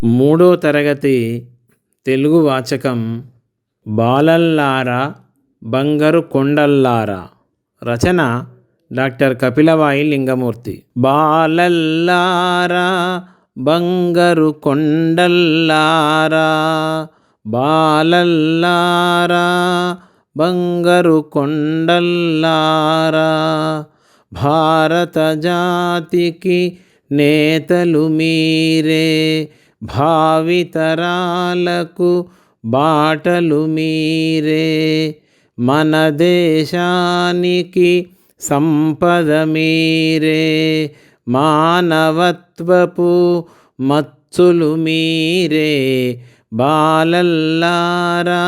మూడో తరగతి తెలుగు వాచకం బాలల్లారా బంగారు కొండల్లారా. రచన డాక్టర్ కపిలవాయి లింగమూర్తి. బాలల్లారా బంగారు కొండల్లారా, బాలల్లారా బంగారు కొండల్లారా. భారత జాతికి నేతలు మీరే, భావితరాలకు బాటలు మీరే. మన దేశానికి సంపద మీరే, మానవత్వపు మచ్చులు మీరే. బాలల్లారా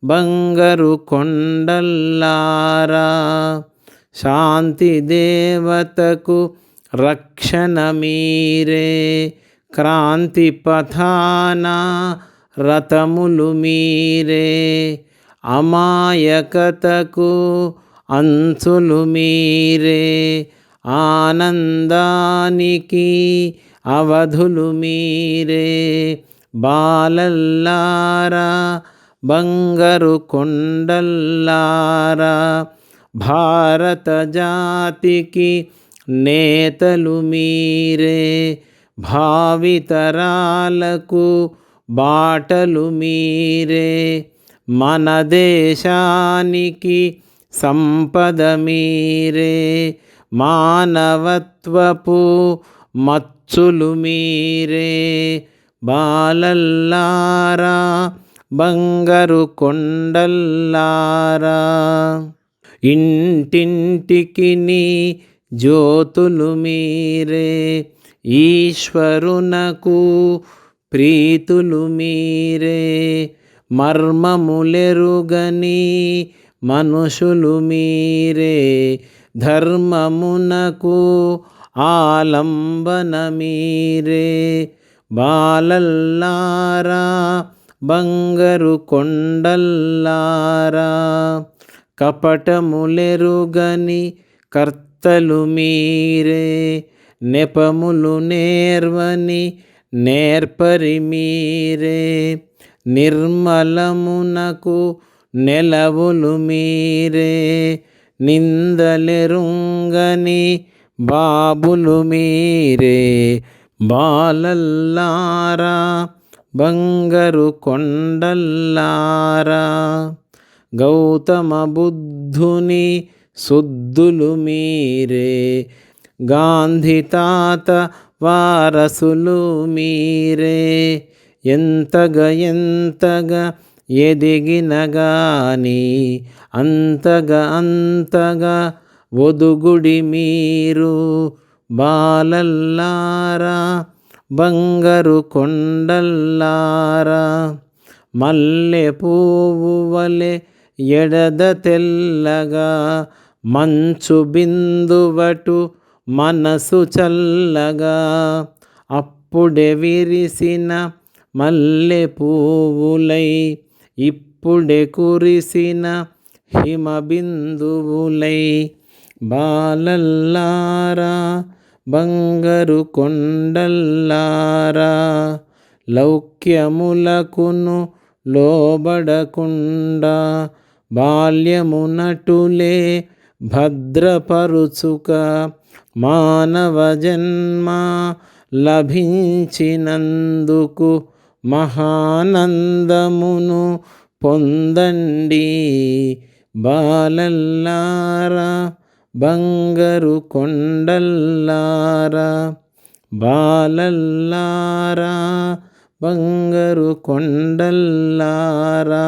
బంగారు కొండల్లారా. శాంతి దేవతకు రక్షణ మీరే, క్రాంతి పథాన రథములు మీరే. అమాయకతకు అంచులు మీరే, ఆనందానికి అవధులు మీరే. బాలల్లారా బంగారు కొండల్లారా. భారత జాతికి నేతలు మీరే, భావితరాలకు బాటలు మీరే. మన దేశానికి సంపద మీరే, మానవత్వపు మచ్చులు మీరే. బాలల్లారా బంగారు కొండల్లారా. ఇంటింటికి నీ జ్యోతులు మీరే, ఈశ్వరునకు ప్రీతులు మీరే. మర్మములెరుగని మనుషులు మీరే, ధర్మమునకు ఆలంబన మీరే. బాలల్లారా బంగారు కొండల్లారా. కపటములెరుగని కర్తలు మీరే, నెపములు నేర్వని నేర్పరి మీరే. నిర్మలమునకు నెలవులు మీరే, నిందలెరుంగని బాబులు మీరే. బాలల్లారా బంగారు కొండల్లారా. గౌతమ బుద్ధుని సుద్దులు మీరే, గాంధీ తాత వారసులు మీరే. ఎంతగా ఎదిగిన గాని అంతగా ఒదుగుడి మీరు. బాలల్లారా బంగారు కొండల్లారా. మల్లె పువ్వు వలె ఎడద తెల్లగా, మంచు బిందువటు మనసు చల్లగా. అప్పుడే విరిసిన మల్లె పువ్వులై, ఇప్పుడే కురిసిన హిమబిందువులై. బాలల్లారా బంగారు కొండల్లారా. లౌక్యములకును లోబడకుండా, బాల్యమునటులే భద్రపరుచుక. మానవ జన్మ లభించినందుకు మహానందమును పొందండి. బాలల్లారా బంగారు కొండల్లారా. బాలల్లారా బంగారు కొండల్లారా.